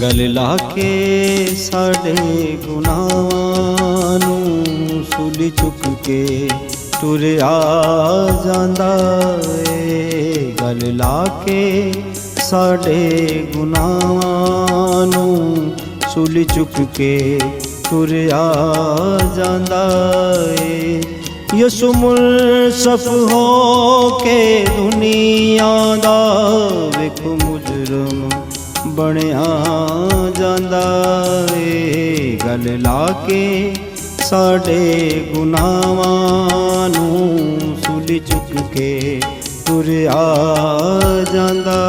गल ला के साडे गुनाहां नूं सूली चुक के टुरिया जांदा ए। गल ला के साडे गुनाहां नूं सूली चुक के टुरिया जांदा ए। यसु मुनसफ हो के दुनिया दा विख मुजरम ਬਣਿਆ ਜਾਂਦਾ ਏ। ਗਲ ਲਾ ਕੇ ਸਾਡੇ ਗੁਨਾਹਾਂ ਨੂੰ ਸੂਲੀ ਚੁੱਕ ਕੇ ਤੁਰਿਆ ਜਾਂਦਾ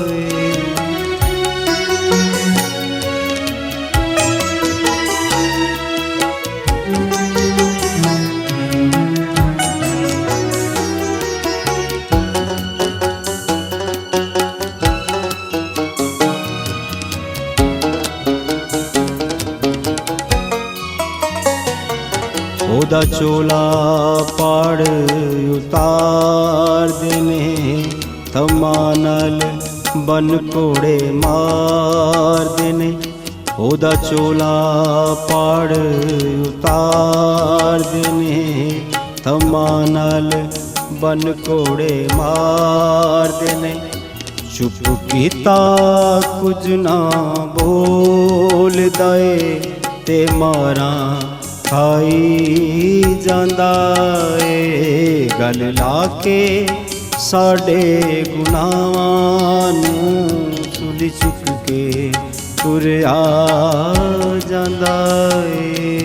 ਏ। ਉਹਦਾ ਚੋਲਾ ਪਾੜ ਉਤਾਰਦੇ ਨੇ, ਥੰਮਾਂ ਨਾਲ ਬਨ ਘੋੜੇ ਮਾਰਦੇ ਨੇ। ਉਹਦਾ ਚੋਲਾ ਪਾੜ ਉਤਾਰਦੇ ਨੇ, ਥੰਮਾਂ ਨਾਲ ਬਨ ਘੋੜੇ ਮਾਰਦੇ ਨੇ। ਚੁੱਪ ਕੀਤਾ ਕੁਝ ਨਾ ਬੋਲਦਾ ਏ ਤੇ ਮਾਰਾਂ ਖਾਈ ਜਾਂਦਾ ਏ। ਗਲ ਲਾ ਕੇ ਸਾਡੇ ਗੁਨਾਹਾਂ ਨੂੰ ਸੂਲੀ ਚੁੱਕ ਕੇ ਤੁਰਿਆ ਜਾਂਦਾ ਏ।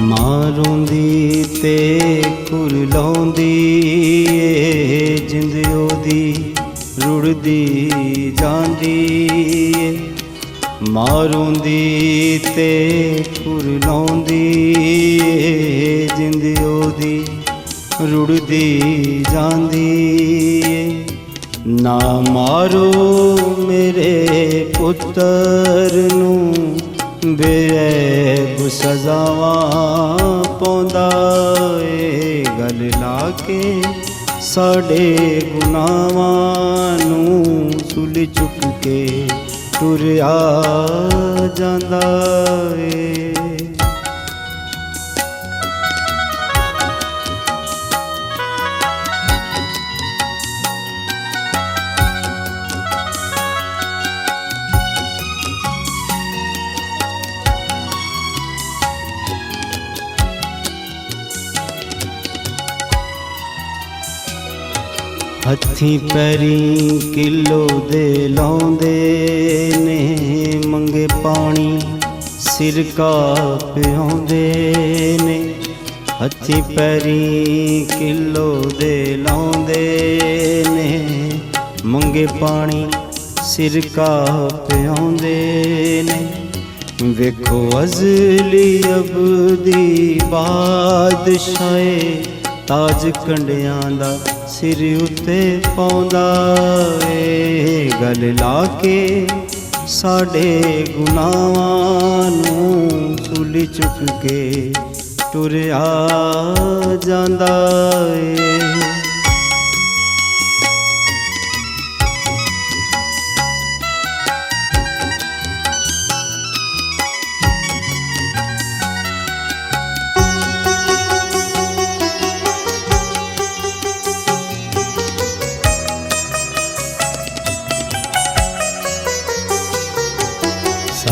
ਮਾਂ ਰੋਂਦੀ ਤੇ ਕੁਰਲਾਉਂਦੀ ਏ, ਜਿੰਦ ਉਹਦੀ ਰੁੜਦੀ ਜਾਂਦੀ ਏ। ਮਾਂ ਰੋਂਦੀ ਤੇ ਕੁਰਲਾਉਂਦੀ ਏ, ਜਿੰਦ ਉਹਦੀ ਰੁੜਦੀ ਜਾਂਦੀ ਏ। ਨਾ ਮਾਰੋ ਮੇਰੇ ਪੁੱਤਰ ਨੂੰ, ਬੇਅਬ ਸਜ਼ਾਵਾਂ ਪਾਉਂਦਾ ਏ। ਗਲ ਲਾ ਕੇ ਸਾਡੇ ਗੁਨਾਹਾਂ ਨੂੰ ਸੂਲੀ ਚੁੱਕ ਕੇ ਤੁਰਿਆ ਜਾਂਦਾ ਏ। ਹੱਥੀਂ ਪੈਰੀਂ ਕਿਲੋ ਦੇ ਲਾਉਂਦੇ ਨੇ, ਮੰਗੇ ਪਾਣੀ ਸਿਰਕਾ ਪਿਆਉਂਦੇ ਨੇ। ਹੱਥੀਂ ਪੈਰੀਂ ਕਿਲੋ ਦੇ ਲਾਉਂਦੇ ਨੇ, ਮੰਗੇ ਪਾਣੀ ਸਿਰਕਾ ਪਿਆਉਂਦੇ ਨੇ। ਵੇਖੋ ਅਜ਼ਲੀ ਅਬਦੀ ਬਾਦਸ਼ਾਹੇ, ਤਾਜ ਕੰਡਿਆਂ ਦਾ ਸਿਰ ਉੱਤੇ ਪਾਉਂਦਾ ਏ। ਗਲ ਲਾ ਕੇ ਸਾਡੇ ਗੁਨਾਹਾਂ ਨੂੰ ਸੂਲੀ ਚੁੱਕ ਕੇ ਤੁਰਿਆ ਜਾਂਦਾ ਏ।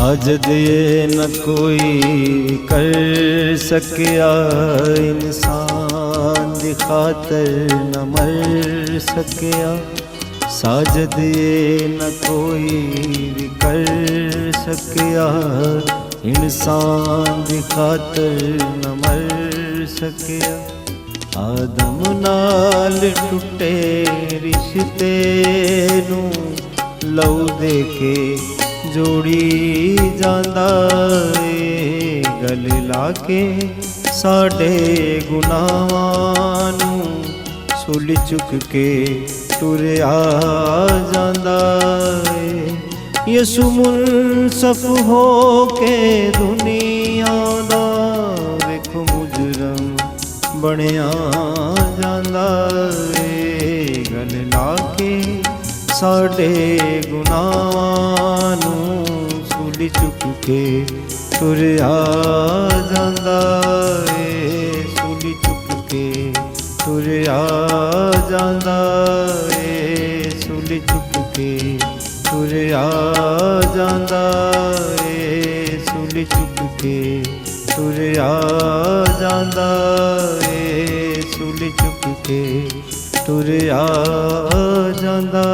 साजद ये न कोई कर सकिया, इंसान दी खातर न मर सकिया। साजद ये न कोई भी कर सकिया, इंसान दी खातर न मर सकिया। आदम नाल टुटे रिश्ते नू लहू दे के जोड़ी जांदा ए, गले लाके साडे गुनाहां नू सुल चुक के टुरिया जांदा ए। यसु मुनसफ हो के दुनिया दा वेख मुजरम बनिया जांदा ए, गले लाके साडे गुनाहां नू सुल चुक के टुरिया जांदा ए, सुल चुक के टुरिया जांदा ए, सुल चुक के टुरिया जांदा ए, सुल चुक के टुरिया जांदा ए, सुल चुक के टुरिया जांदा।